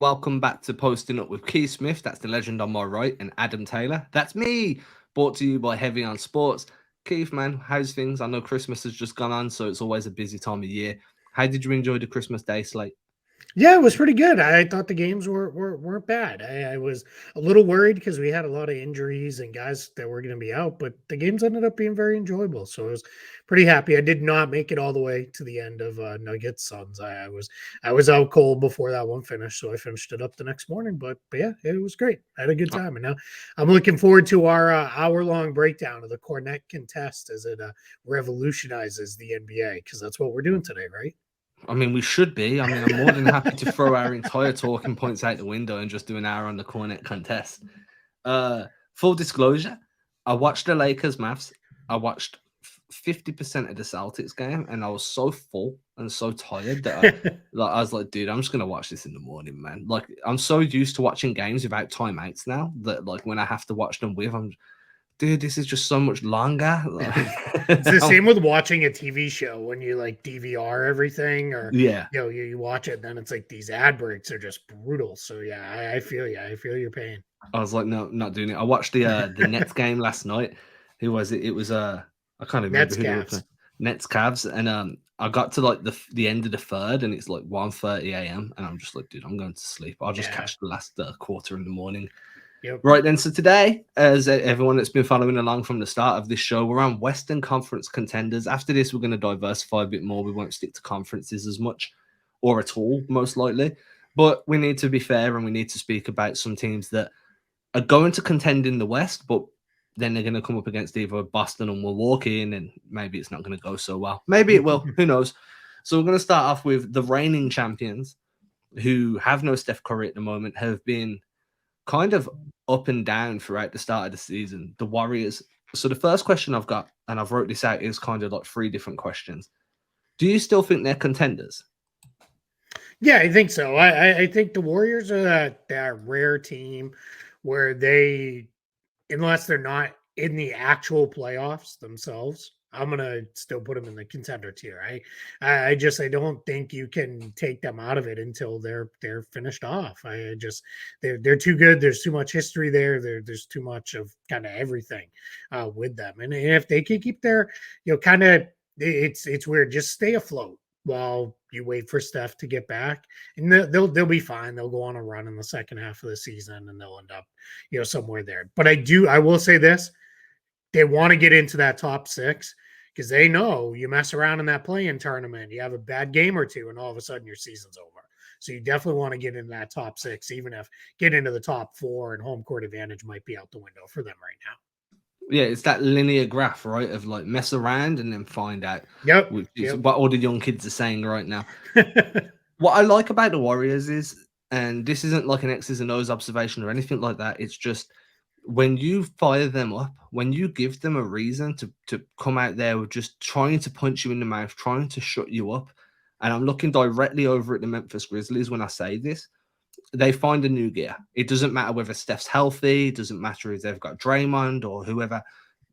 Welcome back to Posting Up with Keith Smith. That's the legend on my right, and Adam Taylor. That's me. Brought to you by Heavy on Sports. Keith, man, how's things? I know Christmas has just gone on, so it's always a busy time of year. How did you enjoy the Christmas Day slate? Yeah, it was pretty good. I thought the games weren't bad. I was a little worried because we had a lot of injuries and guys that were going to be out, but the games ended up being very enjoyable. So I was pretty happy. I did not make it all the way to the end of Nuggets Suns. I was out cold before that one finished, so I finished it up the next morning. But yeah, it was great. I had a good Uh, time, and now I'm looking forward to our hour long breakdown of the Cornet contest as it revolutionizes the NBA because that's what we're doing today, right? I mean, we should be. I mean, I'm more than happy to throw our entire talking points out the window and just do an hour on the Cornet contest. Full disclosure, I watched the Lakers maths. I watched 50% of the Celtics game, and I was so full and so tired that I was like, dude, I'm just gonna watch this in the morning, man. Like, I'm so used to watching games without timeouts now that like when I have to watch them with, I'm, dude, this is just so much longer. It's the same with watching a TV show when you like DVR everything, or Yeah, you watch it, and then it's like these ad breaks are just brutal. So yeah, I feel you. I feel your pain. I was like, no, not doing it. I watched the Nets game last night. Who was it? It was I can't remember Nets who they were playing. Cavs. Nets Cavs, and I got to like the end of the third, and it's like 1:30 a.m. and I'm just like, dude, I'm going to sleep. I'll just Yeah. catch the last quarter in the morning. Yep. Right then, so today, as everyone that's been following along from the start of this show, we're on Western Conference contenders. After this, we're going to diversify a bit more. We won't stick to conferences as much or at all, most likely. But we need to be fair and we need to speak about some teams that are going to contend in the West, but then they're going to come up against either Boston or Milwaukee, and then maybe it's not going to go so well. Maybe it will. Who knows? So we're going to start off with the reigning champions, who have no Steph Curry at the moment, have been kind of up and down throughout the start of the season. The Warriors. So the first question I've got, and I've wrote this out, is kind of like three different questions. Do you still think they're contenders? Yeah, I think so. I think the Warriors are that rare team where they, unless they're not in the actual playoffs themselves, I'm gonna still put them in the contender tier. I don't think you can take them out of it until they're finished off. I just they're too good. There's too much history there. There's too much of kind of everything with them. And if they can keep their, kind of, it's weird. Just stay afloat while you wait for Steph to get back, and they'll be fine. They'll go on a run in the second half of the season, and they'll end up somewhere there. But I will say this: they want to get into that top six because they know you mess around in that play-in tournament, you have a bad game or two, and all of a sudden your season's over. So you definitely want to get in that top six, even if get into the top four and home court advantage might be out the window for them right now. Yeah, it's that linear graph, right? Of like mess around and then find out, Yep. which is Yep. what all the young kids are saying right now. What I like about the Warriors is, and this isn't like an X's and O's observation or anything like that, it's just when you fire them up, when you give them a reason to come out there with just trying to punch you in the mouth, trying to shut you up, and I'm looking directly over at the Memphis Grizzlies when I say this, they find a new gear. It doesn't matter whether Steph's healthy, it doesn't matter if they've got Draymond or whoever.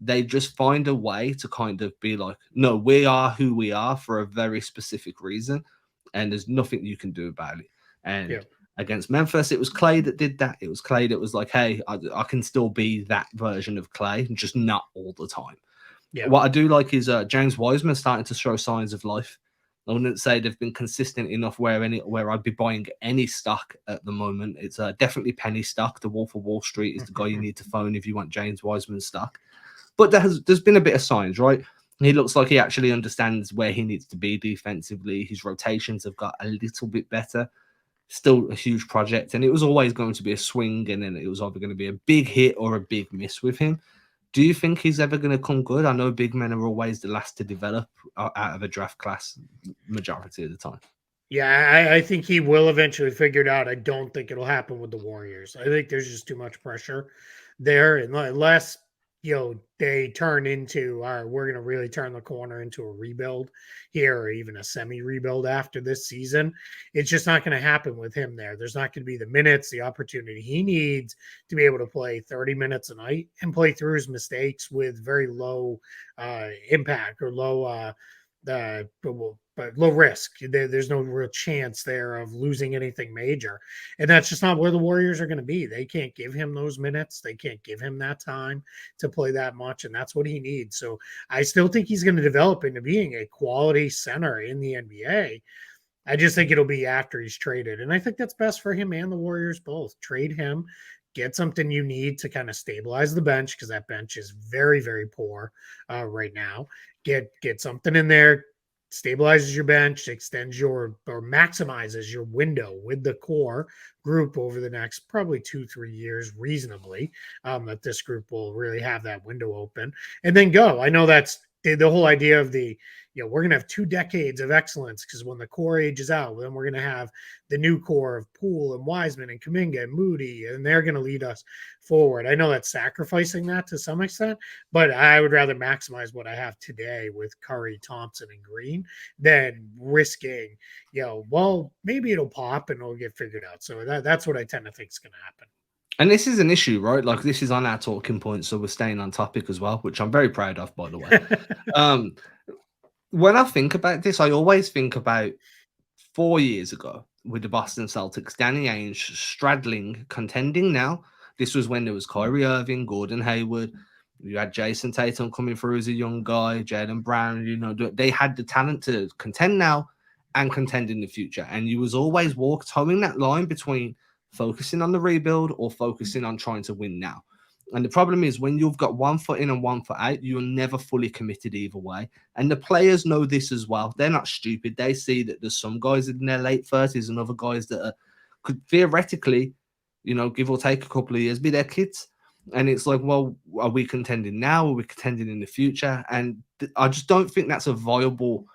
They just find a way to kind of be like, no, we are who we are for a very specific reason, and there's nothing you can do about it. And Yep. against Memphis, it was Clay that did that. It was Clay that was like, hey, I can still be that version of Clay, just not all the time. Yep. What I do like is James Wiseman starting to show signs of life. I wouldn't say they've been consistent enough where I'd be buying any stock at the moment. It's definitely penny stock. The Wolf of Wall Street is the guy you need to phone if you want James Wiseman stock. But there's been a bit of signs, right? He looks like he actually understands where he needs to be defensively. His rotations have got a little bit better. Still a huge project, and it was always going to be a swing, and then it was either going to be a big hit or a big miss with him. Do you think he's ever going to come good? I know big men are always the last to develop out of a draft class majority of the time. Yeah, I think he will eventually figure it out. I don't think it'll happen with the Warriors. I think there's just too much pressure there, and unless they turn into, all right, we're going to really turn the corner into a rebuild here, or even a semi rebuild after this season. It's just not going to happen with him there. There's not going to be the minutes, the opportunity he needs to be able to play 30 minutes a night and play through his mistakes with very low impact or low but low risk. There's no real chance there of losing anything major, and that's just not where the Warriors are going to be. They can't give him those minutes. They can't give him that time to play that much, and that's what he needs. So I still think he's going to develop into being a quality center in the NBA. I just think it'll be after he's traded, and I think that's best for him and the Warriors both. Trade him, get something you need to kind of stabilize the bench because that bench is very, very poor right now. Get something in there, stabilizes your bench, extends your or maximizes your window with the core group over the next probably 2-3 years reasonably, that this group will really have that window open and then go. I know that's the whole idea of we're going to have 2 decades of excellence because when the core ages out, then we're going to have the new core of Poole and Wiseman and Kuminga and Moody, and they're going to lead us forward. I know that's sacrificing that to some extent, but I would rather maximize what I have today with Curry, Thompson, and Green than risking, well, maybe it'll pop and it'll get figured out. So that's what I tend to think is going to happen. And this is an issue, right? Like this is on our talking point, so we're staying on topic as well, which I'm very proud of, by the way. When I think about this, I always think about 4 years ago with the Boston Celtics, Danny Ainge straddling, contending now. This was when there was Kyrie Irving, Gordon Hayward. You had Jason Tatum coming through as a young guy, Jaylen Brown. They had the talent to contend now and contend in the future. And you was always towing that line between focusing on the rebuild or focusing on trying to win now. And the problem is when you've got 1 foot in and 1 foot out, you're never fully committed either way. And the players know this as well. They're not stupid. They see that there's some guys in their late 30s and other guys that could theoretically, give or take a couple of years, be their kids. And it's like, well, are we contending now? Are we contending in the future? And I just don't think that's a viable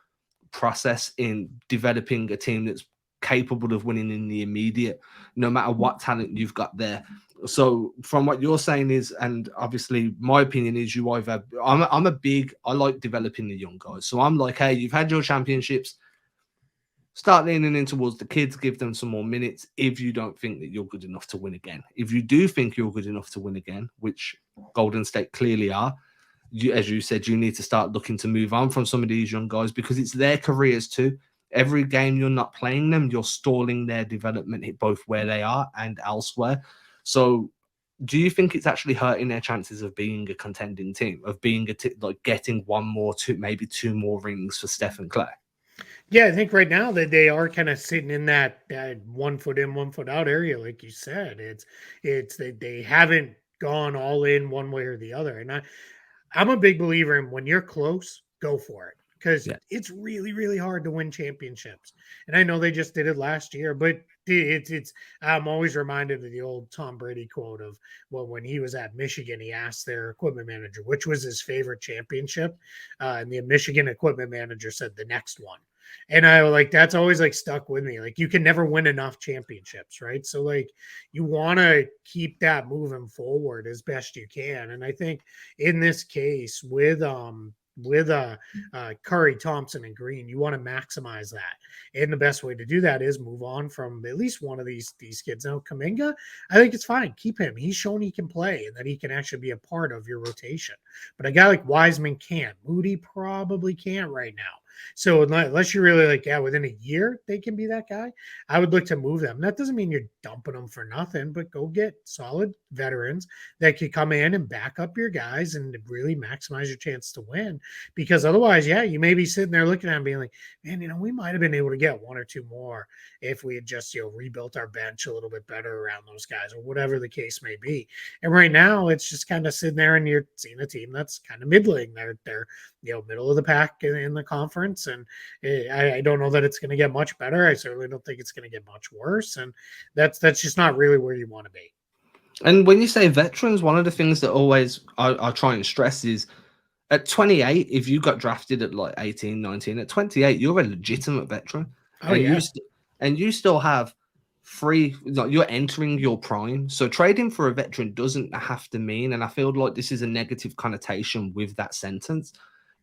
process in developing a team that's capable of winning in the immediate, no matter what talent you've got there. So from what you're saying is, and obviously my opinion is I like developing the young guys. So I'm like, hey, you've had your championships, start leaning in towards the kids, give them some more minutes if you don't think that you're good enough to win again. If you do think you're good enough to win again, which Golden State clearly are, as you said, you need to start looking to move on from some of these young guys because it's their careers too. Every game you're not playing them, you're stalling their development both where they are and elsewhere. So do you think it's actually hurting their chances of being a contending team, of being like getting 1 more, 2, maybe 2 more rings for Steph and Clay? Yeah, I think right now that they are kind of sitting in that 1 foot in, 1 foot out area, like you said. It's they haven't gone all in one way or the other. And I'm a big believer in when you're close, go for it. Because it's really, really hard to win championships. And I know they just did it last year, but it's I'm always reminded of the old Tom Brady quote of, well, when he was at Michigan, he asked their equipment manager which was his favorite championship. And the Michigan equipment manager said the next one. And that's always stuck with me. Like you can never win enough championships, right? So you want to keep that moving forward as best you can. And I think in this case with Curry, Thompson, and Green, you want to maximize that. And the best way to do that is move on from at least one of these kids. Now, Kuminga, I think it's fine. Keep him. He's shown he can play and that he can actually be a part of your rotation. But a guy like Wiseman can't. Moody probably can't right now. So unless you're really within a year they can be that guy, I would look to move them. That doesn't mean you're dumping them for nothing, but go get solid veterans that can come in and back up your guys and really maximize your chance to win. Because otherwise, you may be sitting there looking at them being like, man, we might have been able to get 1 or 2 more if we had just rebuilt our bench a little bit better around those guys or whatever the case may be. And right now it's just kind of sitting there and you're seeing a team that's kind of middling. They're middle of the pack in the conference. And I don't know that it's going to get much better. I certainly don't think it's going to get much worse. And that's just not really where you want to be. And when you say veterans, one of the things that always I try and stress is at 28, if you got drafted at 18, 19, at 28, you're a legitimate veteran. Oh, yeah. You still have you're entering your prime. So trading for a veteran doesn't have to mean, and I feel like this is a negative connotation with that sentence,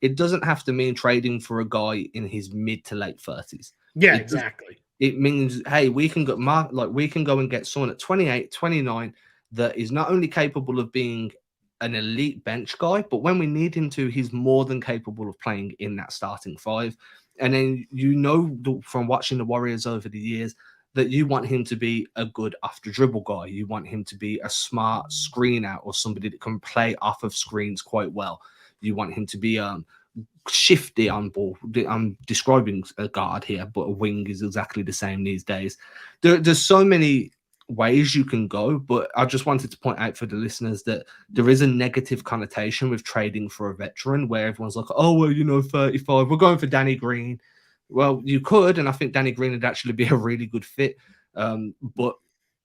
it doesn't have to mean trading for a guy in his mid to late 30s. Yeah, exactly. It means, hey, we can go and get someone at 28, 29 that is not only capable of being an elite bench guy, but when we need him to, he's more than capable of playing in that starting five. And then from watching the Warriors over the years that you want him to be a good after dribble guy. You want him to be a smart screen out or somebody that can play off of screens quite well. You want him to be shifty on ball. I'm describing a guard here, but a wing is exactly the same these days. There's so many ways you can go, but I just wanted to point out for the listeners that there is a negative connotation with trading for a veteran where everyone's like, oh, well, 35, we're going for Danny Green. Well, you could, and I think Danny Green would actually be a really good fit. But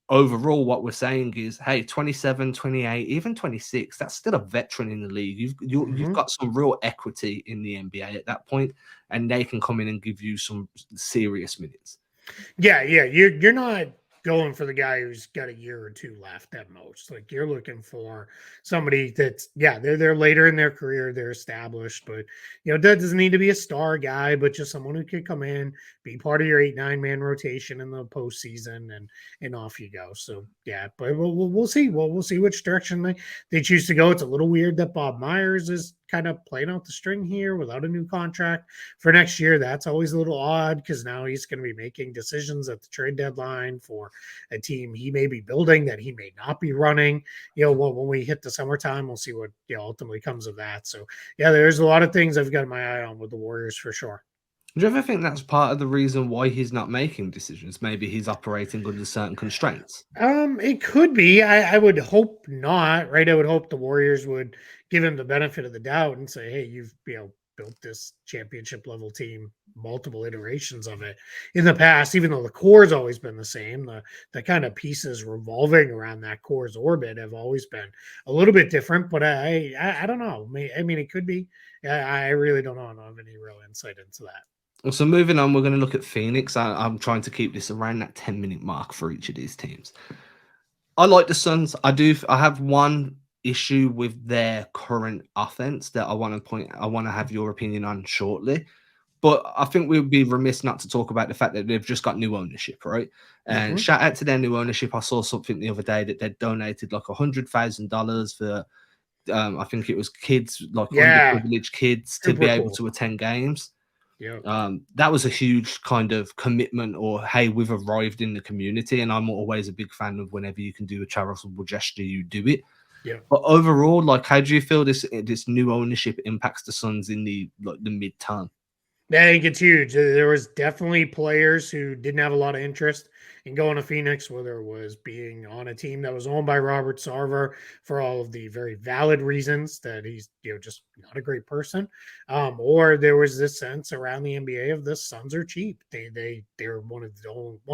overall, what we're saying is, hey, 27, 28, even 26, that's still a veteran in the league. You've got some real equity in the NBA at that point, and they can come in and give you some serious minutes. Yeah. You're not going for the guy who's got a year or two left at most. Like, you're looking for somebody that's, they're later in their career, they're established, but that doesn't need to be a star guy, but just someone who could come in, be part of your 8-9 man rotation in the postseason, and off you go. So but we'll see. We'll see which direction they choose to go. It's a little weird that Bob Myers is kind of playing out the string here without a new contract for next year. That's always a little odd because now he's going to be making decisions at the trade deadline for a team he may be building that he may not be running. When we hit the summertime, we'll see what ultimately comes of that. So there's a lot of things I've got my eye on with the Warriors for sure. Do you ever think that's part of the reason why he's not making decisions? Maybe he's operating under certain constraints. It could be. I would hope not, right? I would hope the Warriors would give him the benefit of the doubt and say, hey, you've built this championship level team, multiple iterations of it in the past, even though the core's always been the same. The kind of pieces revolving around that core's orbit have always been a little bit different, but I don't know. I mean, it could be. I really don't know. I don't have any real insight into that. So moving on, we're going to look at Phoenix. I'm trying to keep this around that 10-minute mark for each of these teams. I like the Suns. I have one issue with their current offense that I want to have your opinion on shortly. But I think we would be remiss not to talk about the fact that they've just got new ownership, right? And shout out to their new ownership. I saw something the other day that they donated like $100,000 for, I think it was kids, like underprivileged kids, to be able to attend games. Yeah. That was a huge kind of commitment, or hey, we've arrived in the community, and I'm always a big fan of whenever you can do a charitable gesture, you do it. Yeah. But overall, like, how do you feel this new ownership impacts the Suns in the midterm? I think it's huge. There was definitely players who didn't have a lot of interest in going to Phoenix, whether it was being on a team that was owned by Robert Sarver for all of the very valid reasons that he's just not a great person, or there was this sense around the NBA of the Suns are cheap. They're one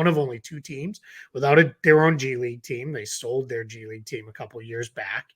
of only two teams without their own G League team. They sold their G League team a couple of years back.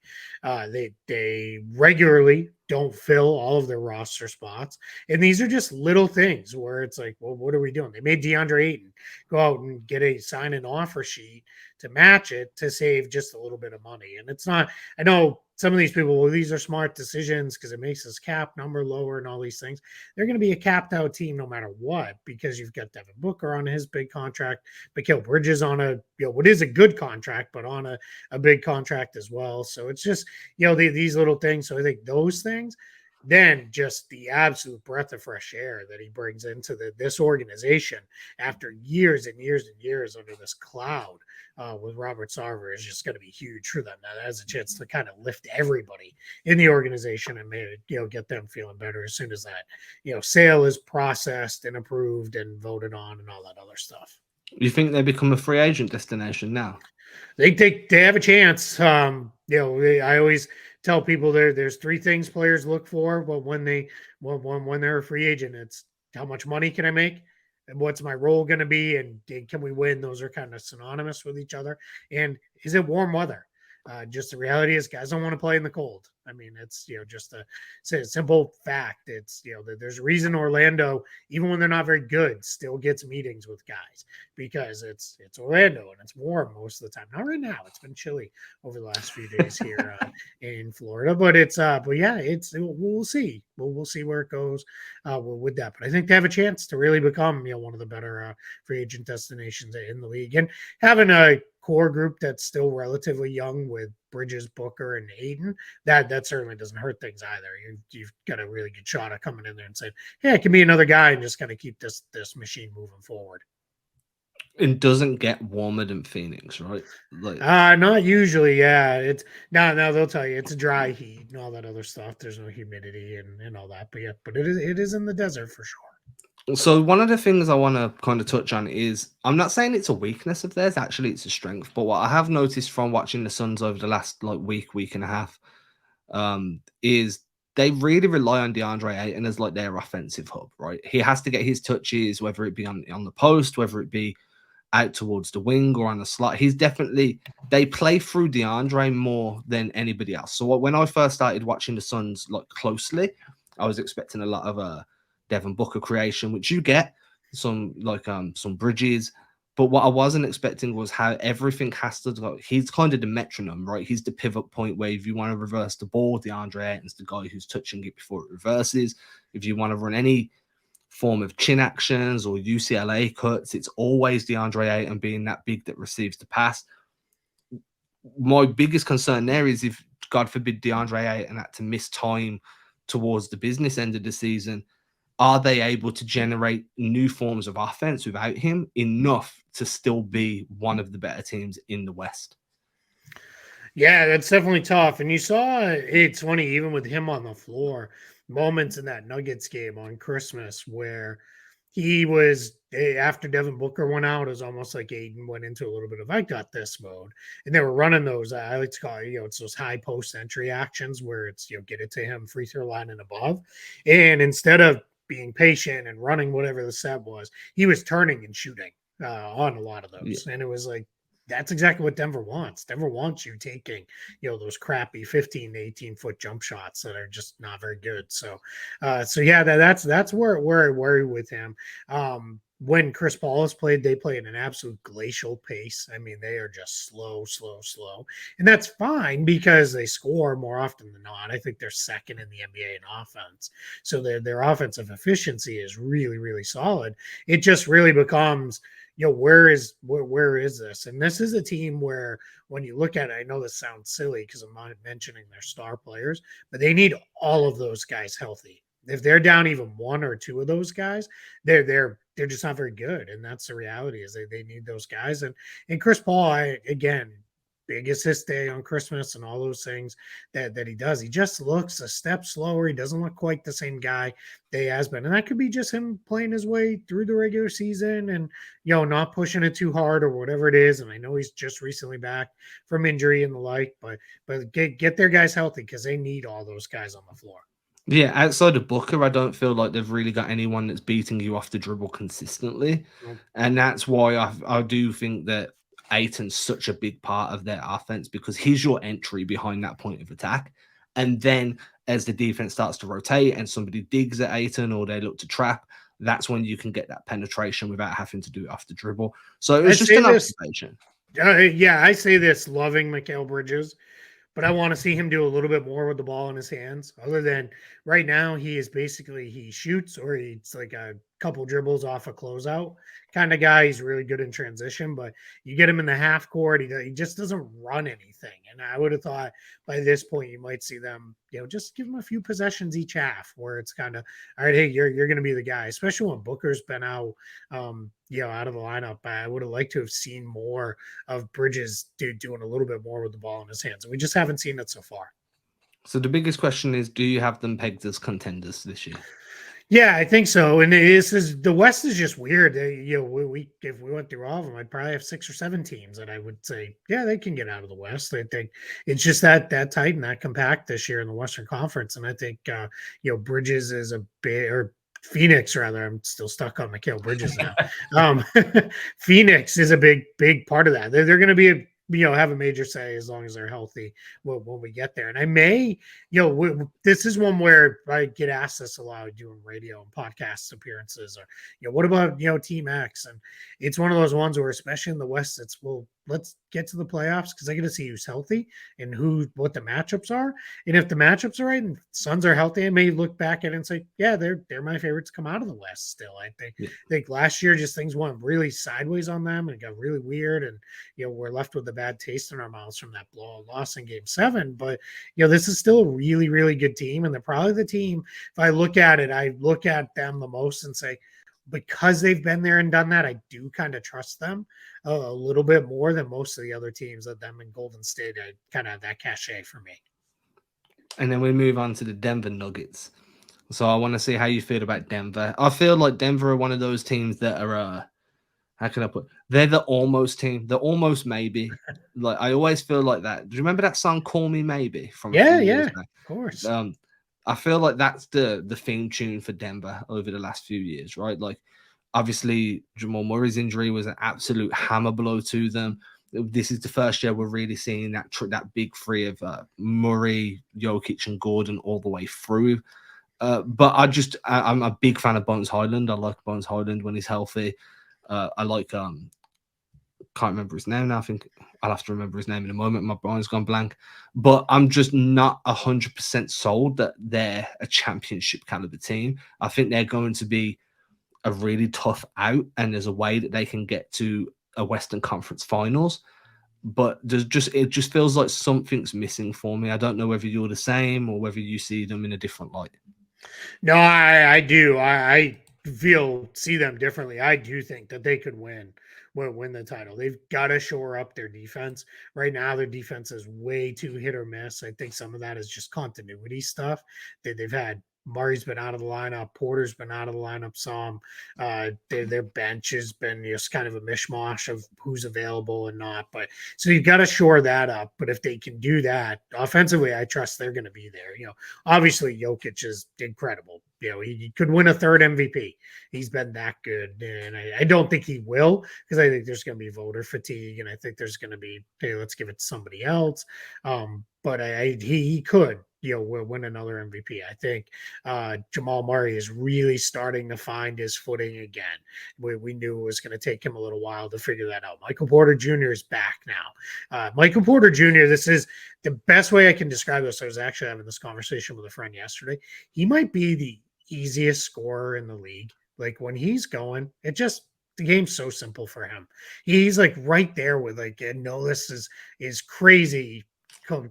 They regularly don't fill all of their roster spots. And these are just little things where it's like, well, what are we doing? They made DeAndre Ayton go out and sign an offer sheet to match it to save just a little bit of money. And it's not, I know some of these people, well, these are smart decisions because it makes his cap number lower and all these things. They're going to be a capped out team no matter what, because you've got Devin Booker on his big contract, Mikal Bridges on what is a good contract, but on a big contract as well. So it's just, these little things. So I think those things, then just the absolute breath of fresh air that he brings into this organization after years and years and years under this cloud with Robert Sarver is just going to be huge for them. That has a chance to kind of lift everybody in the organization and get them feeling better as soon as that sale is processed and approved and voted on and all that other stuff. You think they become a free agent destination now? They have a chance. I always tell people there's three things players look for, but when they're a free agent, it's how much money can I make, and what's my role going to be, and can we win? Those are kind of synonymous with each other. And is it warm weather? Just the reality is guys don't want to play in the cold. I mean, it's, just a simple fact. It's, there's a reason Orlando, even when they're not very good, still gets meetings with guys because it's Orlando and it's warm most of the time. Not right now. It's been chilly over the last few days here in Florida, but we'll see. we'll see where it goes with that. But I think they have a chance to really become one of the better free agent destinations in the league, and having a core group that's still relatively young with Bridges, Booker, and Ayton, that certainly doesn't hurt things either. You've got a really good shot at coming in there and saying, "Hey, I can be another guy," and just kind of keep this machine moving forward. It doesn't get warmer than Phoenix, right? Like, Not usually. Yeah, it's now they'll tell you it's a dry heat and all that other stuff. There's no humidity and all that, but yeah, but it is in the desert for sure. so one of the things I want to kind of touch on is I'm not saying it's a weakness of theirs, actually it's a strength. But what I have noticed from watching the Suns over the last like week and a half, is they really rely on DeAndre Ayton as like their offensive hub, right? He has to get his touches, whether it be on the post, whether it be out towards the wing or on the slot. They play through DeAndre more than anybody else. So when I first started watching the Suns like closely, I was expecting a lot of Devin Booker creation, which you get some Bridges. But what I wasn't expecting was how everything has to go. He's kind of the metronome, right? He's the pivot point where if you want to reverse the ball, DeAndre Ayton's the guy who's touching it before it reverses. If you want to run any form of chin actions or UCLA cuts, it's always DeAndre Ayton being that big that receives the pass. My biggest concern there is if, God forbid, DeAndre Ayton had to miss time towards the business end of the season, are they able to generate new forms of offense without him enough to still be one of the better teams in the West? Yeah, that's definitely tough. And you saw it's funny, even with him on the floor, moments in that Nuggets game on Christmas where he was after Devin Booker went out, it was almost like Ayton went into a little bit of I got this mode. And they were running those, I like to call it, it's those high post entry actions where it's get it to him, free throw line and above. And instead of being patient and running whatever the set was, he was turning and shooting on a lot of those. Yeah. And it was like, that's exactly what Denver wants. Denver wants you taking, those crappy 15 to 18 foot jump shots that are just not very good. So yeah, that's where I worry with him. When Chris Paul has played, they play at an absolute glacial pace. I mean, they are just slow. And that's fine because they score more often than not. I think they're second in the NBA in offense. So their offensive efficiency is really, really solid. It just really becomes, where is this? And this is a team where when you look at it, I know this sounds silly because I'm not mentioning their star players, but they need all of those guys healthy. If they're down even one or two of those guys, they're just not very good. And that's the reality is they need those guys. And Chris Paul, again, big assist day on Christmas and all those things that he does. He just looks a step slower. He doesn't look quite the same guy that he has been. And that could be just him playing his way through the regular season and, not pushing it too hard or whatever it is. And I know he's just recently back from injury and the like, but get their guys healthy because they need all those guys on the floor. Yeah, outside of Booker, I don't feel like they've really got anyone that's beating you off the dribble consistently. Nope. And that's why I do think that Ayton's such a big part of their offense because he's your entry behind that point of attack. And then as the defense starts to rotate and somebody digs at Ayton or they look to trap, that's when you can get that penetration without having to do it off the dribble. So it was just an observation. Yeah, I say this loving Mikal Bridges, but I want to see him do a little bit more with the ball in his hands. Other than right now, he shoots or he's like a couple dribbles off a closeout kind of guy. He's really good in transition, but you get him in the half court, he just doesn't run anything. And I would have thought by this point you might see them, just give him a few possessions each half where it's kind of, all right, hey, you're going to be the guy, especially when Booker's been out, out of the lineup. I would have liked to have seen more of Bridges doing a little bit more with the ball in his hands. And we just haven't seen it so far. So the biggest question is, do you have them pegged as contenders this year? Yeah, I think so. And the West is just weird. We if we went through all of them, I'd probably have 6 or 7 teams that I would say, yeah, they can get out of the West. I think it's just that tight and that compact this year in the Western Conference. And I think Bridges is a big, or Phoenix rather. I'm still stuck on Mikal Bridges now. Phoenix is a big part of that. They're going to be have a major say as long as they're healthy when we get there. And I may, this is one where I get asked this a lot doing radio and podcast appearances or, what about, Team X? And it's one of those ones where, especially in the West, it's, well, let's get to the playoffs because I got to see who's healthy and what the matchups are. And if the matchups are right and Suns are healthy, I may look back at it and say, yeah, they're my favorites to come out of the West still. I think last year just things went really sideways on them and it got really weird. And, we're left with a bad taste in our mouths from that blowout loss in game 7. But, this is still a really, really good team. And they're probably the team, if I look at it, I look at them the most and say, because they've been there and done that, I do kind of trust them a little bit more than most of the other teams that them in Golden State. I kind of have that cachet for me. And then we move on to the Denver Nuggets. So I want to see how you feel about Denver. I feel like Denver are one of those teams that are, how can I put? They're the almost team. The almost maybe. Like I always feel like that. Do you remember that song "Call Me Maybe" from a few years back? Of course. I feel like that's the theme tune for Denver over the last few years, right? Like, obviously, Jamal Murray's injury was an absolute hammer blow to them. This is the first year we're really seeing that big three of Murray, Jokic, and Gordon all the way through. But I'm a big fan of Bones Highland. I like Bones Highland when he's healthy. I like can't remember his name now. I think I'll have to remember his name in a moment. My brain's gone blank. But I'm just not 100% sold that they're a championship caliber team. I think they're going to be a really tough out, and there's a way that they can get to a Western Conference Finals. But it just feels like something's missing for me. I don't know whether you're the same or whether you see them in a different light. No, I do. I see them differently. I do think that they could win the title. They've got to shore up their defense. Right now, their defense is way too hit or miss. I think some of that is just continuity stuff that they've had. Murray's been out of the lineup. Porter's been out of the lineup some. Their bench has been just kind of a mishmash of who's available and not. But so you've got to shore that up. But if they can do that offensively, I trust they're going to be there. Obviously Jokic is incredible. He could win a third MVP. He's been that good. And I don't think he will because I think there's going to be voter fatigue. And I think there's going to be, hey, let's give it to somebody else. But he could, win another MVP. I think Jamal Murray is really starting to find his footing again. We knew it was going to take him a little while to figure that out. Michael Porter Jr. is back now. Michael Porter Jr., this is the best way I can describe this. I was actually having this conversation with a friend yesterday. He might be the easiest scorer in the league. Like when he's going, the game's so simple for him. He's like right there with and no, this is crazy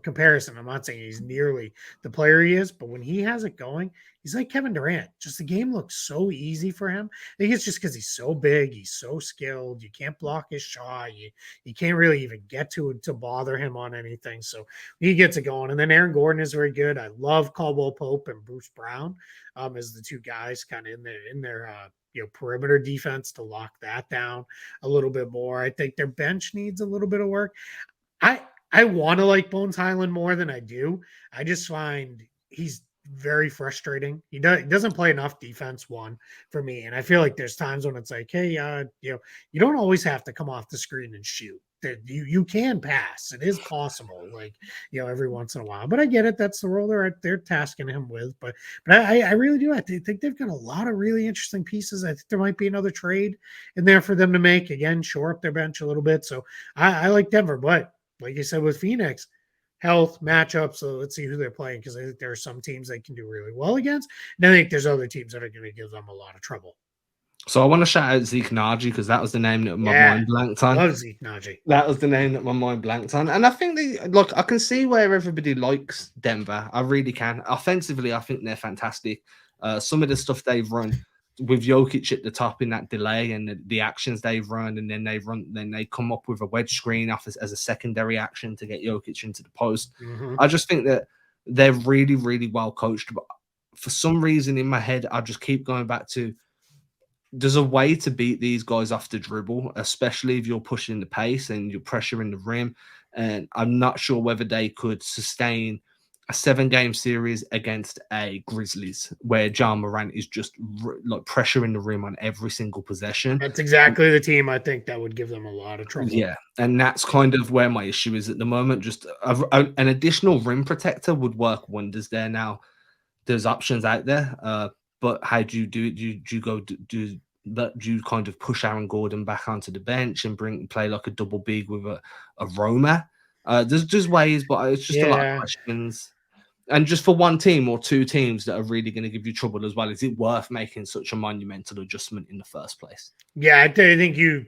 comparison. I'm not saying he's nearly the player he is, but when he has it going, he's like Kevin Durant. Just the game looks so easy for him. I think it's just because he's so big, he's so skilled. You can't block his shot. You can't really even get to bother him on anything. So he gets it going. And then Aaron Gordon is very good. I love Caldwell Pope and Bruce Brown as the two guys kind of in their perimeter defense to lock that down a little bit more. I think their bench needs a little bit of work. I want to like Bones Highland more than I do. I just find he's very frustrating. He doesn't play enough defense, one, for me. And I feel like there's times when it's like, hey, you don't always have to come off the screen and shoot. That you can pass. It is possible, every once in a while. But I get it. That's the role they're tasking him with. But I really do. I think they've got a lot of really interesting pieces. I think there might be another trade in there for them to make. Again, shore up their bench a little bit. So I like Denver, but like you said with Phoenix, health, matchup. So let's see who they're playing because I think there are some teams they can do really well against. And I think there's other teams that are going to give them a lot of trouble. So I want to shout out Zeke Naji because that was the name that my mind blanked on. I love Zeke Naji. That was the name that my mind blanked on. And I think I can see where everybody likes Denver. I really can. Offensively, I think they're fantastic. Some of the stuff they've run with Jokic at the top in that delay and the actions they've run, and then they come up with a wedge screen off as a secondary action to get Jokic into the post. Mm-hmm. I just think that they're really, really well coached. But for some reason in my head, I just keep going back to there's a way to beat these guys off the dribble, especially if you're pushing the pace and you're pressuring the rim. And I'm not sure whether they could sustain a 7-game series against a Grizzlies where Ja Morant is just pressuring the rim on every single possession. That's exactly the team I think that would give them a lot of trouble. Yeah, and that's kind of where my issue is at the moment. Just an additional rim protector would work wonders there. Now, there's options out there, but how do you do it? Do you go do that you kind of push Aaron Gordon back onto the bench and play like a double big with a Roma. There's just ways, but it's just a lot of Yeah. questions. And just for one team or two teams that are really going to give you trouble as well, is it worth making such a monumental adjustment in the first place? Yeah, I think you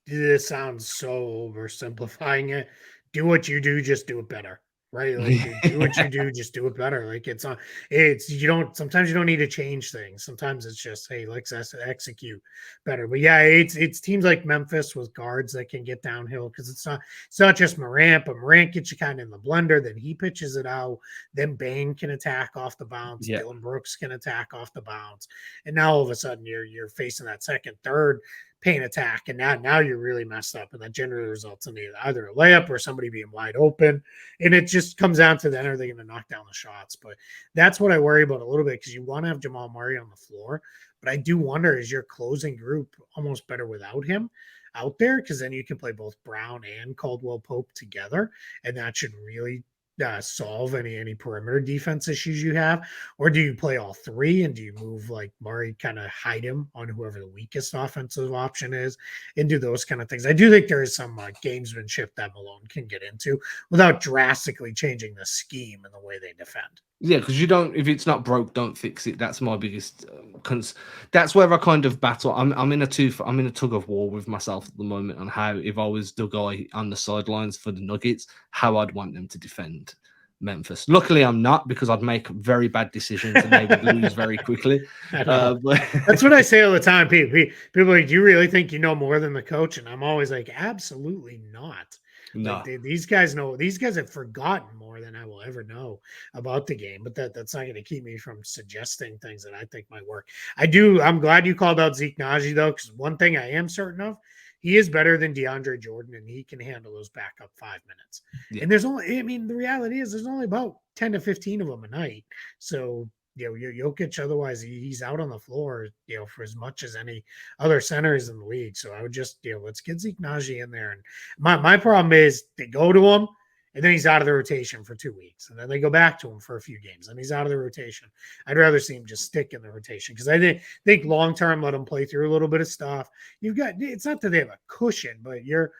this sounds so oversimplifying it. Do what you do, just do it better. Right? Like do what you do, just do it better. Like it's you don't sometimes you don't need to change things. Sometimes it's just, hey, let's execute better. But yeah, it's teams like Memphis with guards that can get downhill because it's not just Morant, but Morant gets you kind of in the blender, then he pitches it out, then Bane can attack off the bounce, Yeah. Dylan Brooks can attack off the bounce, and now all of a sudden you're facing that second, third paint attack, and now you're really messed up, and that generally results in either a layup or somebody being wide open, and it just comes down to then are they going to knock down the shots. But that's what I worry about a little bit, because you want to have Jamal Murray on the floor, but I do wonder, is your closing group almost better without him out there? Because then you can play both Brown and Caldwell Pope together, and that should really solve any perimeter defense issues you have. Or do you play all three, and do you move like Murray, kind of hide him on whoever the weakest offensive option is, and do those kind of things? I do think there is some gamesmanship that Malone can get into without drastically changing the scheme and the way they defend. Yeah, because you don't. If it's not broke, don't fix it. That's my biggest. That's where I kind of battle. I'm in a tug of war with myself at the moment on how, if I was the guy on the sidelines for the Nuggets, how I'd want them to defend Memphis. Luckily, I'm not, because I'd make very bad decisions and they would lose very quickly. But that's what I say all the time. People are like, do you really think you know more than the coach? And I'm always like, absolutely not. No. Like these guys know. These guys have forgotten more than I will ever know about the game. But that's not going to keep me from suggesting things that I think might work. I'm glad you called out Zeke Naji, though, because one thing I am certain of, he is better than DeAndre Jordan, and he can handle those backup 5 minutes. Yeah. And the reality is there's only about 10 to 15 of them a night. So, Jokic, otherwise he's out on the floor, for as much as any other centers in the league. So I would just, let's get Zeke Naji in there. And my problem is they go to him, and then he's out of the rotation for 2 weeks, and then they go back to him for a few games, and he's out of the rotation. I'd rather see him just stick in the rotation, because I think long term, let him play through a little bit of stuff. It's not that they have a cushion, but you're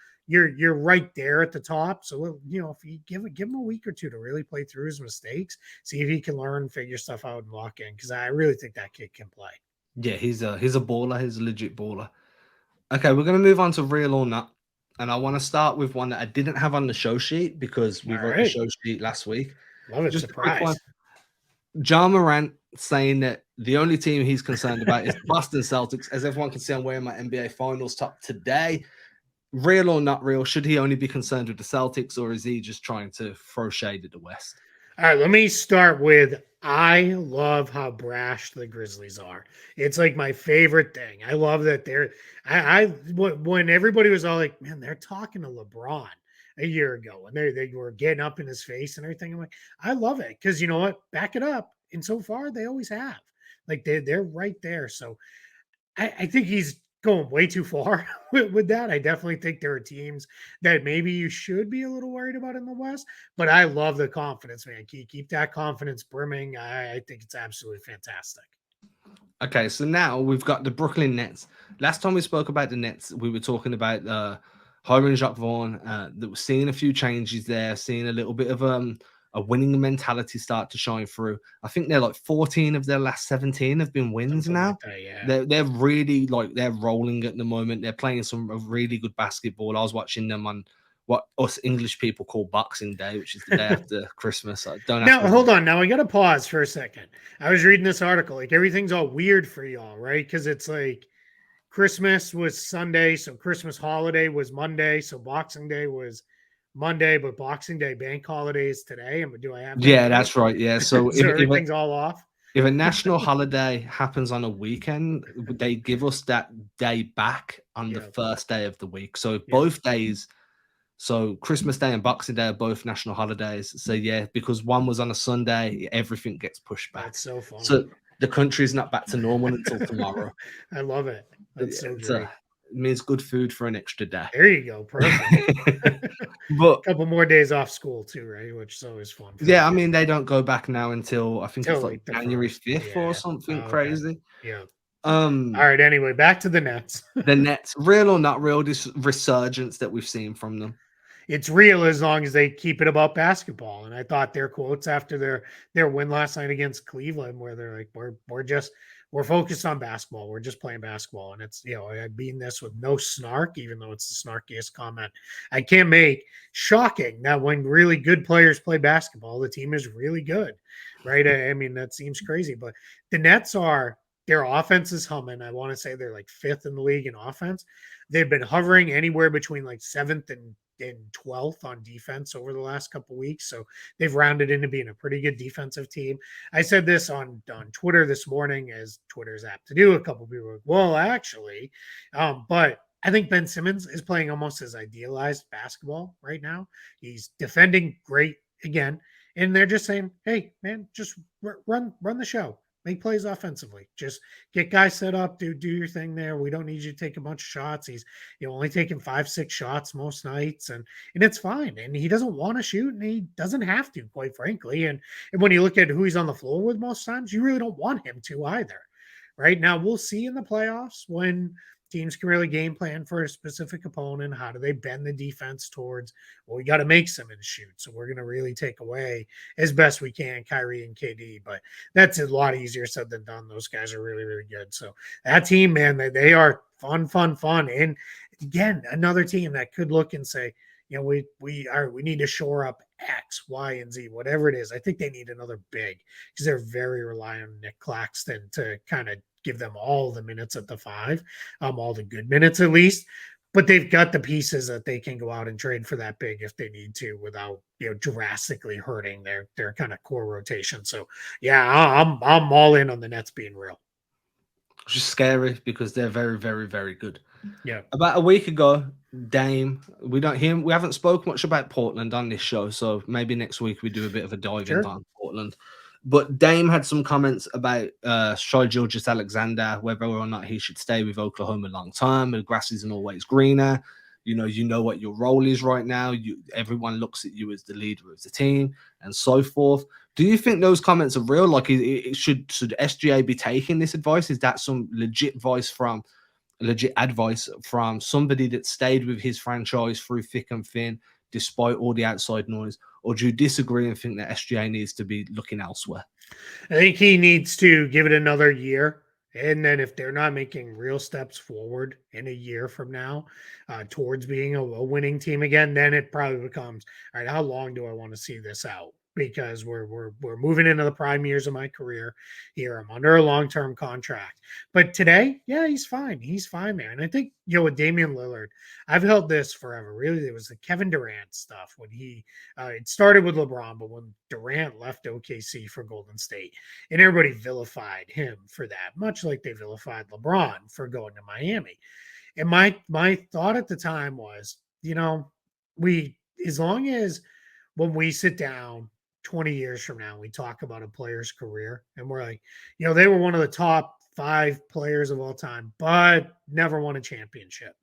right there at the top. So, if you give him a week or two to really play through his mistakes, see if he can learn, figure stuff out, and lock in, because I really think that kid can play. Yeah, he's a baller. He's a legit baller. Okay, we're going to move on to Real or Not. And I want to start with one that I didn't have on the show sheet, because we wrote the show sheet last week. Love it. Just surprise. A quick one. Ja Morant saying that the only team he's concerned about is the Boston Celtics. As everyone can see, I'm wearing my NBA Finals top today. Real or not real? Should he only be concerned with the Celtics, or is he just trying to throw shade at the West? All right, let me start with, I love how brash the Grizzlies are. It's like my favorite thing. I love that when everybody was all like, man, they're talking to LeBron a year ago, and they were getting up in his face and everything. I'm like, I love it, because you know what? Back it up. And so far, they always have. Like they're right there. So I think he's going way too far with that. I definitely think there are teams that maybe you should be a little worried about in the West, but I love the confidence, man. Keep that confidence brimming. I think it's absolutely fantastic. Okay, so now we've got the Brooklyn Nets. Last time we spoke about the Nets, we were talking about hiring Jacques Vaughn. That was seeing a few changes there, seeing a little bit of a winning mentality start to shine through. I think they're like 14 of their last 17 have been wins. Something now. Like that, yeah. They're really they're rolling at the moment. They're playing some really good basketball. I was watching them on what us English people call Boxing Day, which is the day after Christmas. I don't now, hold on. Now I got to pause for a second. I was reading this article. Like, everything's all weird for y'all, right? Because it's like Christmas was Sunday, so Christmas holiday was Monday, so Boxing Day was Monday, but Boxing Day bank holiday is today. And do I have? Yeah, that's right. Yeah, so if everything's all off. If a national holiday happens on a weekend, they give us that day back on the first day of the week. So both days. So Christmas Day and Boxing Day are both national holidays. So yeah, because one was on a Sunday, everything gets pushed back. That's so funny. So the country's not back to normal until tomorrow. I love it. That's so great. It means good food for an extra day. There you go. Perfect. But a couple more days off school too, right? Which is always fun. Yeah, I mean, they don't go back now until I think it's like January 5th or something crazy. Yeah. All right. Anyway, back to the Nets. The Nets, real or not real, this resurgence that we've seen from them. It's real as long as they keep it about basketball. And I thought their quotes after their win last night against Cleveland, where they're like, we're focused on basketball. We're just playing basketball. And it's, I mean this with no snark, even though it's the snarkiest comment I can make. Shocking that when really good players play basketball, the team is really good, right? I mean, that seems crazy, but the Nets their offense is humming. I want to say they're like fifth in the league in offense. They've been hovering anywhere between like seventh and 12th on defense over the last couple of weeks. So they've rounded into being a pretty good defensive team. I said this on Twitter this morning, as Twitter's apt to do. A couple of people were like, well, actually, but I think Ben Simmons is playing almost as idealized basketball right now. He's defending great again. And they're just saying, hey, man, just run the show. Make plays offensively. Just get guys set up, do your thing there. We don't need you to take a bunch of shots. He's only taking 5-6 shots most nights, and it's fine. And he doesn't want to shoot, and he doesn't have to, quite frankly. And when you look at who he's on the floor with most times, you really don't want him to either. Right now, we'll see in the playoffs when teams can really game plan for a specific opponent. How do they bend the defense towards, well, we got to make Simmons shoot. So we're going to really take away as best we can Kyrie and KD. But that's a lot easier said than done. Those guys are really, really good. So that team, man, they are fun. And again, another team that could look and say, we need to shore up X, Y, and Z, whatever it is. I think they need another big because they're very reliant on Nick Claxton to kind of give them all the minutes at the 5, all the good minutes at least. But they've got the pieces that they can go out and trade for that big if they need to without drastically hurting their kind of core rotation. So yeah, I'm all in on the Nets being real. Which is scary because they're very, very, very good. Yeah. About a week ago, Dame, we haven't spoken much about Portland on this show, so maybe next week we do a bit of a dive in on Portland. But Dame had some comments about Shai Gilgeous-Alexander, whether or not he should stay with Oklahoma long term. The grass isn't always greener. You know what your role is right now. Everyone looks at you as the leader of the team and so forth. Do you think those comments are real? Like, should SGA be taking this advice? Is that some legit advice from somebody that stayed with his franchise through thick and thin, despite all the outside noise? Or do you disagree and think that SGA needs to be looking elsewhere? I think he needs to give it another year. And then if they're not making real steps forward in a year from now towards being a winning team again, then it probably becomes, all right, how long do I want to see this out? Because we're moving into the prime years of my career here. I'm under a long-term contract. But today, yeah, he's fine. He's fine there. And I think, with Damian Lillard, I've held this forever. Really, it was the Kevin Durant stuff when it started with LeBron, but when Durant left OKC for Golden State, and everybody vilified him for that, much like they vilified LeBron for going to Miami. And my thought at the time was, as long as when we sit down 20 years from now, we talk about a player's career and we're like, they were one of the top 5 players of all time, but never won a championship.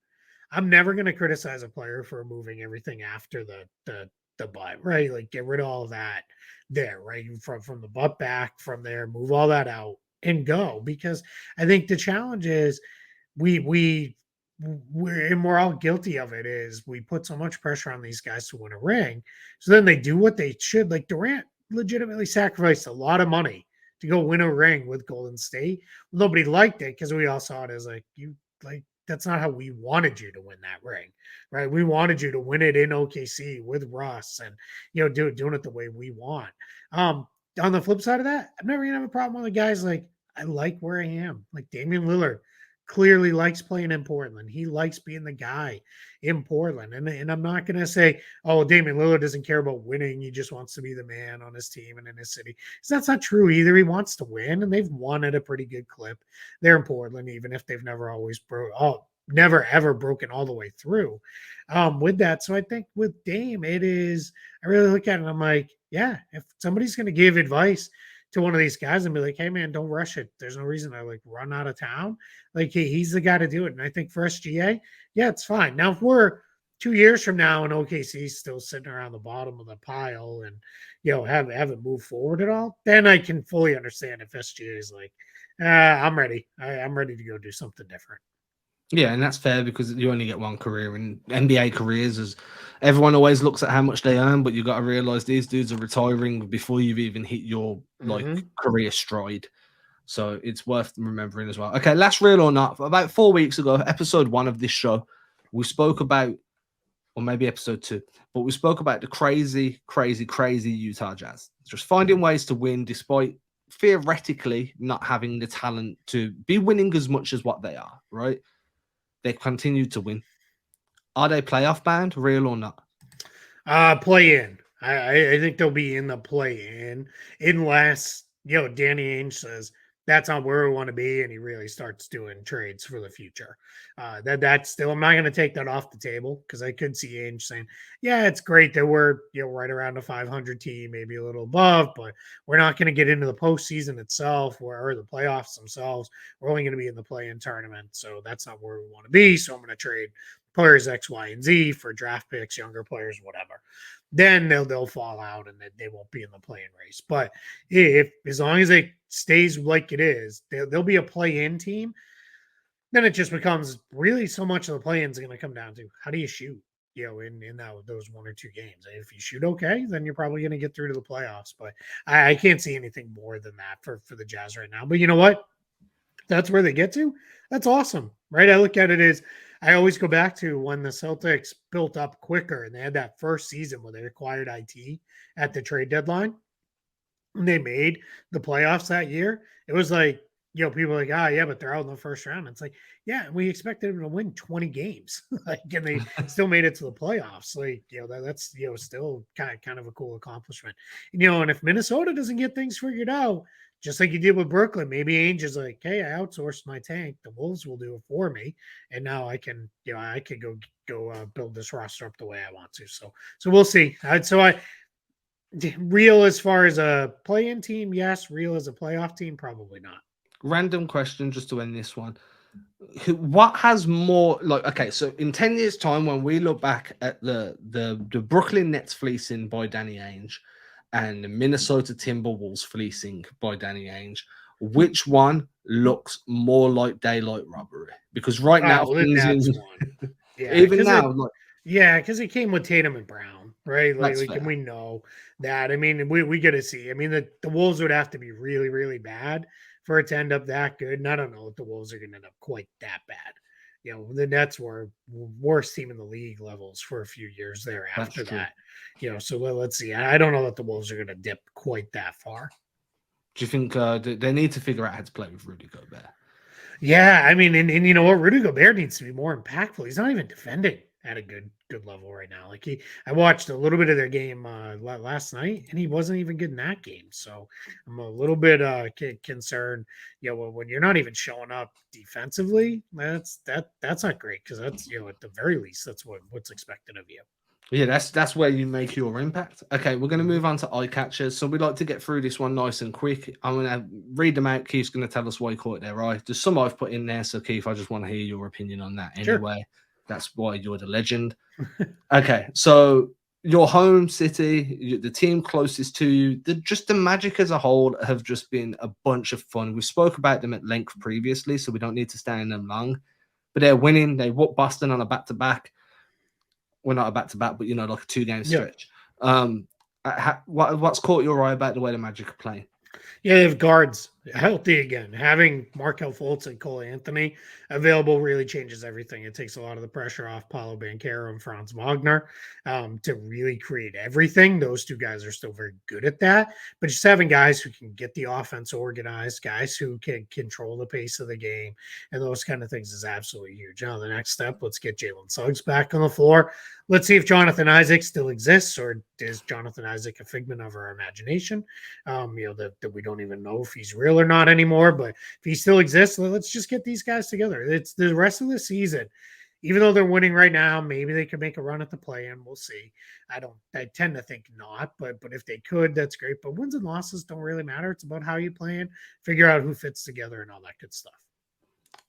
I'm never going to criticize a player for moving everything after the butt, right? Like, get rid of all of that there, right? From the butt back, from there, move all that out and go. Because I think the challenge is we're all guilty of it, is we put so much pressure on these guys to win a ring. So then they do what they should. Like, Durant legitimately sacrificed a lot of money to go win a ring with Golden State. Nobody liked it because we all saw it as that's not how we wanted you to win that ring, right? We wanted you to win it in OKC with Russ and, doing it the way we want. On the flip side of that, I'm never going to have a problem with the guys like, I like where I am. Like Damian Lillard clearly likes playing in Portland. He likes being the guy in Portland. And I'm not going to say, oh, Damian Lillard doesn't care about winning. He just wants to be the man on his team and in his city. So that's not true either. He wants to win, and they've won at a pretty good clip there in Portland, even if they've never ever broken all the way through with that. So I think with Dame, I really look at it and I'm like, yeah, if somebody's going to give advice to one of these guys and be like, hey man, don't rush it. There's no reason to run out of town. He's the guy to do it. And I think for SGA, yeah, it's fine. Now, if we're 2 years from now and OKC's still sitting around the bottom of the pile and, haven't moved forward at all, then I can fully understand if SGA is like, I'm ready. I'm ready to go do something different. Yeah, and that's fair because you only get one career in NBA careers. As everyone always looks at how much they earn, but you got to realize these dudes are retiring before you've even hit your like Mm-hmm. career stride. So it's worth remembering as well. Okay, last real or not. About 4 weeks ago, episode 1 of this show, we spoke about, or maybe episode 2, but we spoke about the crazy, crazy, crazy Utah Jazz just finding ways to win despite theoretically not having the talent to be winning as much as what they are. Right? They continue to win. Are they playoff bound, real or not? Play in. I think they'll be in the play in unless Danny Ainge says that's not where we want to be, and he really starts doing trades for the future. That's still I'm not going to take that off the table because I could see Ainge saying, yeah, it's great that we're right around a 500 team, maybe a little above, but we're not going to get into the postseason itself or the playoffs themselves. We're only going to be in the play-in tournament, so that's not where we want to be. So I'm going to trade players X, Y, and Z for draft picks, younger players, whatever. Then they'll fall out and they won't be in the play-in race. But if as long as it stays like it is, they'll be a play-in team. Then it just becomes really so much of the play-in is going to come down to how do you shoot, in those 1 or 2 games. If you shoot okay, then you're probably going to get through to the playoffs. But I can't see anything more than that for the Jazz right now. But you know what? That's where they get to. That's awesome, right? I look at it as I always go back to when the Celtics built up quicker and they had that first season where they acquired IT at the trade deadline and they made the playoffs that year. It was like, people are like, yeah, but they're out in the first round. It's like, yeah, we expected them to win 20 games. Like, and they still made it to the playoffs. Like, that's still kind of a cool accomplishment. And if Minnesota doesn't get things figured out, just like you did with Brooklyn, maybe Ainge is like, hey, I outsourced my tank. The Wolves will do it for me, and now I can, I could go build this roster up the way I want to. So we'll see. Real as far as a play-in team, yes. Real as a playoff team, probably not. Random question just to end this one. What has more okay, so in 10 years' time, when we look back at the Brooklyn Nets fleecing by Danny Ainge and the Minnesota Timberwolves fleecing by Danny Ainge, which one looks more like daylight robbery? Because right now, that's one. Yeah, even now, because it came with Tatum and Brown, right? Like, and we know that. I mean, we got to see. I mean, the Wolves would have to be really, really bad for it to end up that good. And I don't know if the Wolves are going to end up quite that bad. The Nets were worst team in the league levels for a few years there after that. So let's see. I don't know that the Wolves are going to dip quite that far. Do you think they need to figure out how to play with Rudy Gobert? Yeah, I mean, and you know what? Rudy Gobert needs to be more impactful. He's not even defending at a good level right now. Like I watched a little bit of their game last night, and he wasn't even good in that game. So I'm a little bit concerned. When you're not even showing up defensively, that's not great because that's at the very least that's what's expected of you. Yeah, that's where you make your impact. Okay, we're going to move on to eye catchers. So we'd like to get through this one nice and quick. I'm going to read them out. Keith's going to tell us why he caught their eye. There's some I've put in there. So, Keith, I just want to hear your opinion on that anyway. Sure. That's why you're the legend. Okay, so your home city, the team closest to you, the Magic as a whole have just been a bunch of fun. We spoke about them at length previously, so we don't need to stay in them long. But they're winning. They whooped Boston on a back-to-back. Well, not a back-to-back, but, like a 2-game stretch. What's caught your eye about the way the Magic are playing? Yeah, they have guards healthy again. Having Markelle Fultz and Cole Anthony available really changes everything. It takes a lot of the pressure off Paolo Banchero and Franz Wagner to really create everything. Those two guys are still very good at that. But just having guys who can get the offense organized, guys who can control the pace of the game, and those kind of things is absolutely huge. Now, the next step, let's get Jalen Suggs back on the floor. Let's see if Jonathan Isaac still exists, or is Jonathan Isaac a figment of our imagination? That we don't even know if he's real or not anymore. But if he still exists, let's just get these guys together. It's the rest of the season. Even though they're winning right now, maybe they could make a run at the play-in. We'll see. I tend to think not, but if they could, that's great. But wins and losses don't really matter. It's about how you play and figure out who fits together and all that good stuff.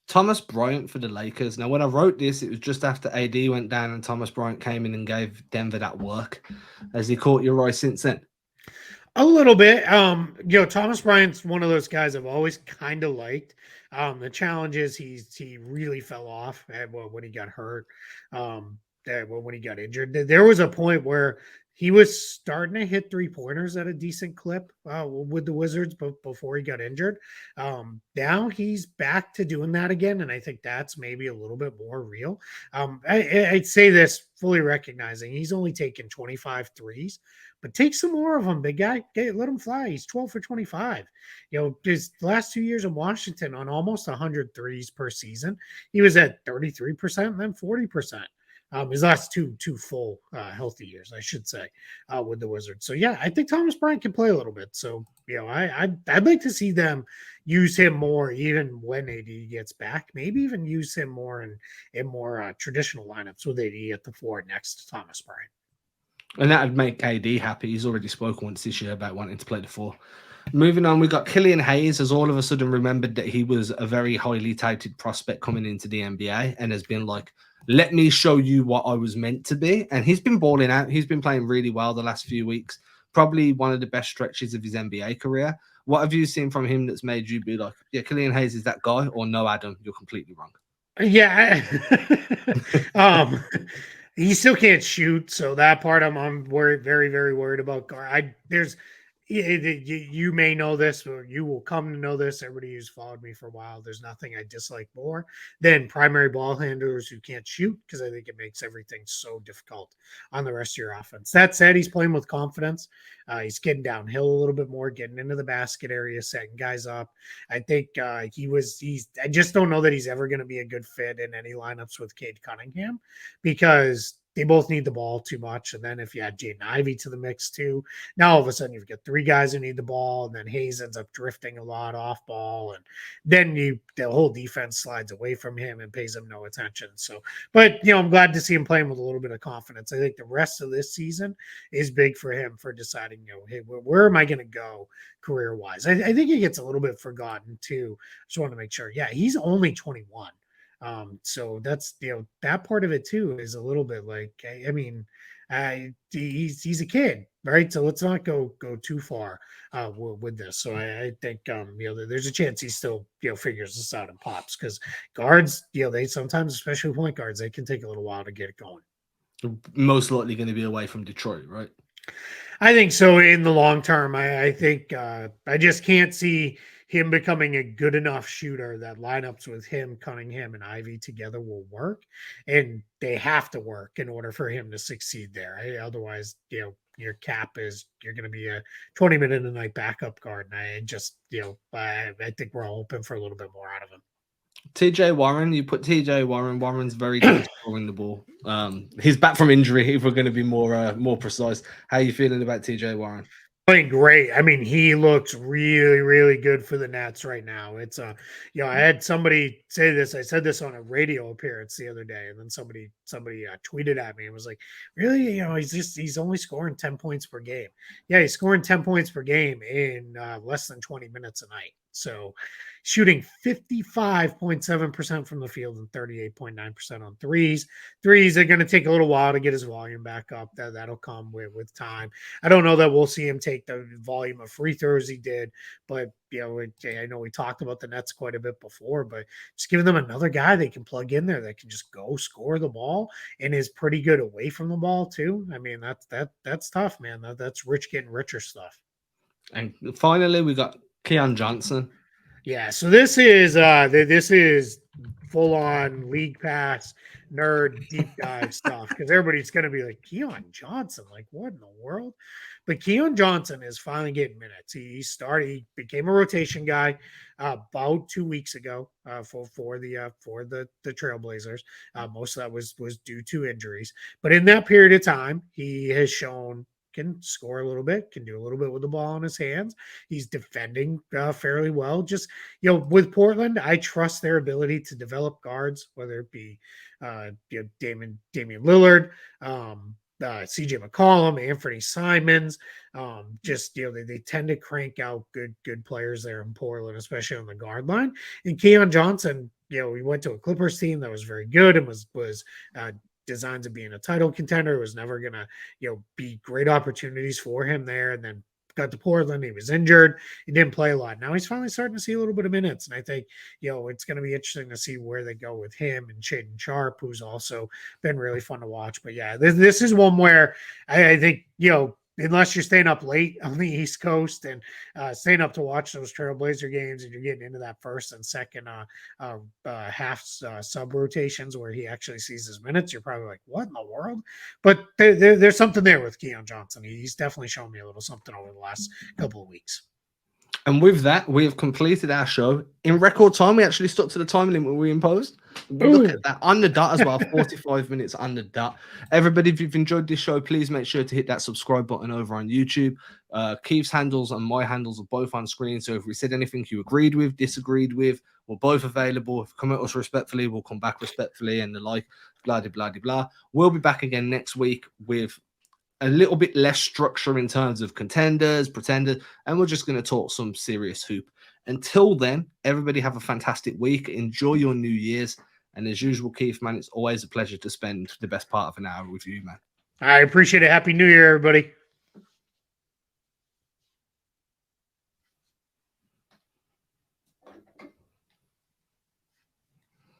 Thomas Bryant for the Lakers. Now, when I wrote this, it was just after AD went down and Thomas Bryant came in and gave Denver that work. Has he caught your eye since then? A little bit. Thomas Bryant's one of those guys I've always kind of liked. The challenge is he really fell off when he got hurt. When he got injured, there was a point where he was starting to hit 3-pointers at a decent clip with the Wizards, but before he got injured, now he's back to doing that again, and I think that's maybe a little bit more real. I'd say this fully recognizing he's only taken 25 threes, but take some more of them, big guy. Okay, let him fly. He's 12 for 25. His last 2 years in Washington on almost 100 threes per season, he was at 33% and then 40%. His last two full healthy years, I should say, with the Wizards. So yeah, I think Thomas Bryant can play a little bit. So I'd like to see them use him more, even when AD gets back. Maybe even use him more in more traditional lineups with AD at the 4 next to Thomas Bryant. And that would make KD happy. He's already spoken once this year about wanting to play the 4. Moving on, we got Killian Hayes has all of a sudden remembered that he was a very highly touted prospect coming into the NBA and has been like, let me show you what I was meant to be. And he's been balling out. He's been playing really well the last few weeks. Probably one of the best stretches of his NBA career. What have you seen from him that's made you be like, yeah, Killian Hayes is that guy? Or no, Adam, you're completely wrong. Yeah. He still can't shoot, so that part I'm worried, very, very worried about. You may know this, or you will come to know this. Everybody who's followed me for a while, there's nothing I dislike more than primary ball handlers who can't shoot, because I think it makes everything so difficult on the rest of your offense. That said, he's playing with confidence. He's getting downhill a little bit more, getting into the basket area, setting guys up. I think I just don't know that he's ever going to be a good fit in any lineups with Cade Cunningham, because they both need the ball too much. And then if you add Jaden Ivey to the mix too, now all of a sudden you've got 3 guys who need the ball, and then Hayes ends up drifting a lot off ball, and then the whole defense slides away from him and pays him no attention. So, but I'm glad to see him playing with a little bit of confidence. I think the rest of this season is big for him for deciding, hey, where am I going to go career wise? I think he gets a little bit forgotten too. Just want to make sure. Yeah, he's only 21. So that's that part of it too is a little bit like, I mean, he's a kid, right? So let's not go too far with this. So I think there's a chance he still figures this out and pops, because guards, they sometimes, especially point guards, they can take a little while to get it going. Most likely going to be away from Detroit, right? I think so in the long term. I think I just can't see him becoming a good enough shooter that lineups with him, Cunningham, and Ivey together will work. And they have to work in order for him to succeed there. Otherwise, your cap is you're going to be a 20-minute a night backup guard. And I just, I think we're all hoping for a little bit more out of him. TJ Warren, you put TJ Warren. Warren's very good at scoring the ball. He's back from injury, if we're going to be more precise. How are you feeling about TJ Warren? Playing great. I mean, he looks really, really good for the Nets right now. It's I had somebody say this. I said this on a radio appearance the other day, and then somebody tweeted at me and was like, "Really? He's only scoring 10 points per game." Yeah, he's scoring 10 points per game in less than 20 minutes a night. So, shooting 55.7% from the field and 38.9% on threes. Threes are going to take a little while to get his volume back up. That'll come with time. I don't know that we'll see him take the volume of free throws he did, but I know we talked about the Nets quite a bit before, but just giving them another guy they can plug in there that can just go score the ball and is pretty good away from the ball too. I mean, that's tough, man. That's rich getting richer stuff. And finally, we got Keon Johnson. Yeah, so this is full on league pass nerd deep dive stuff, because everybody's going to be like, Keon Johnson, like what in the world? But Keon Johnson is finally getting minutes. He became a rotation guy about 2 weeks ago for the Trailblazers. Most of that was due to injuries, but in that period of time, he has shown can score a little bit, can do a little bit with the ball in his hands. He's defending fairly well. Just, with Portland, I trust their ability to develop guards, whether it be, Damian Lillard, CJ McCollum, Anthony Simons. They tend to crank out good players there in Portland, especially on the guard line. And Keon Johnson, he went to a Clippers team that was very good and was designed to be in a title contender. It was never gonna, be great opportunities for him there. And then got to Portland. He was injured. He didn't play a lot. Now he's finally starting to see a little bit of minutes. And I think, it's going to be interesting to see where they go with him and Shaden Sharp, who's also been really fun to watch. But yeah, this is one where I think, unless you're staying up late on the East Coast and staying up to watch those Trailblazer games, and you're getting into that first and second half sub rotations where he actually sees his minutes, you're probably like, what in the world? But there's something there with Keon Johnson. He's definitely shown me a little something over the last couple of weeks. And with that, we have completed our show in record time. We actually stuck to the time limit we imposed. Look at that, on the dot as well, 45 minutes on the dot. Everybody, if you've enjoyed this show, please make sure to hit that subscribe button over on YouTube. Keith's handles and my handles are both on screen. So if we said anything you agreed with, disagreed with, we're both available. If you come at us respectfully, we'll come back respectfully, and the like, blah, blah, blah, blah. We'll be back again next week with a little bit less structure in terms of contenders, pretenders, and we're just going to talk some serious hoop. Until then, everybody have a fantastic week. Enjoy your New Year's. And as usual, Keith, man, it's always a pleasure to spend the best part of an hour with you, man. I appreciate it. Happy New Year, everybody.